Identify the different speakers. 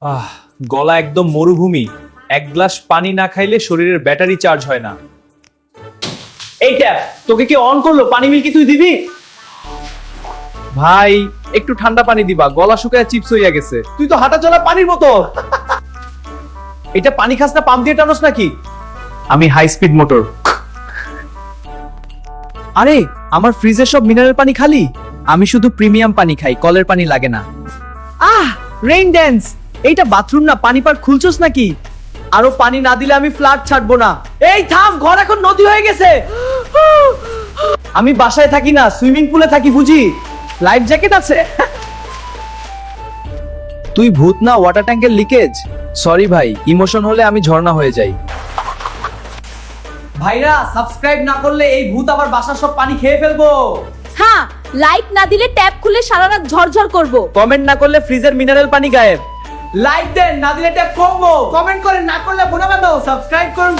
Speaker 1: আহ, গলা একদম মরুভূমি। এক গ্লাস পানি না খাইলে শরীরের ব্যাটারি চার্জ হয় না। এই ট্যাপ, তোকে কি অন করলো? পানি মিল কি তুই দিবি? ভাই একটু ঠান্ডা পানি দিবা, গলা শুকায় চিপস হইয়া গেছে। তুই তো হাঁটা চলা পানির মতো। এটা পানি খাস না, পাম্প দিয়ে টানোস নাকি? আমি হাই স্পিড মোটর। আরে আমার ফ্রিজের সব মিনারেল পানি খালি। আমি শুধু প্রিমিয়াম পানি খাই, কলের পানি লাগে না। Rain dance. এইটা বাথরুম না, পানি পার খুলছস নাকি? আরো পানি না দিলে আমি ফ্ল্যাট ছাড়বো না। এই থাম, ঘর এখন নদী হয়ে গেছে। আমি বাসায় থাকি না, সুইমিং পুলে থাকি বুঝি। লাইফ জ্যাকেট আছে? তুই ভূত না ওয়াটার ট্যাঙ্কের লিকেজ? সরি ভাই, ইমোশন হলে আমি ঝর্ণা হয়ে যাই। ভাইরা সাবস্ক্রাইব না করলে এই ভূত আবার বাসার সব পানি খেয়ে ফেলবো।
Speaker 2: হ্যাঁ, লাইক না দিলে ট্যাপ খুলে সারা রাত ঝরঝর করব।
Speaker 1: কমেন্ট না করলে ফ্রিজের মিনারেল পানি গায়েব। লাইক দেন, না দিলে ট্যাপ কমবো। কমেন্ট করেন, না করলে বোনা বাঁধো। সাবস্ক্রাইব করুন।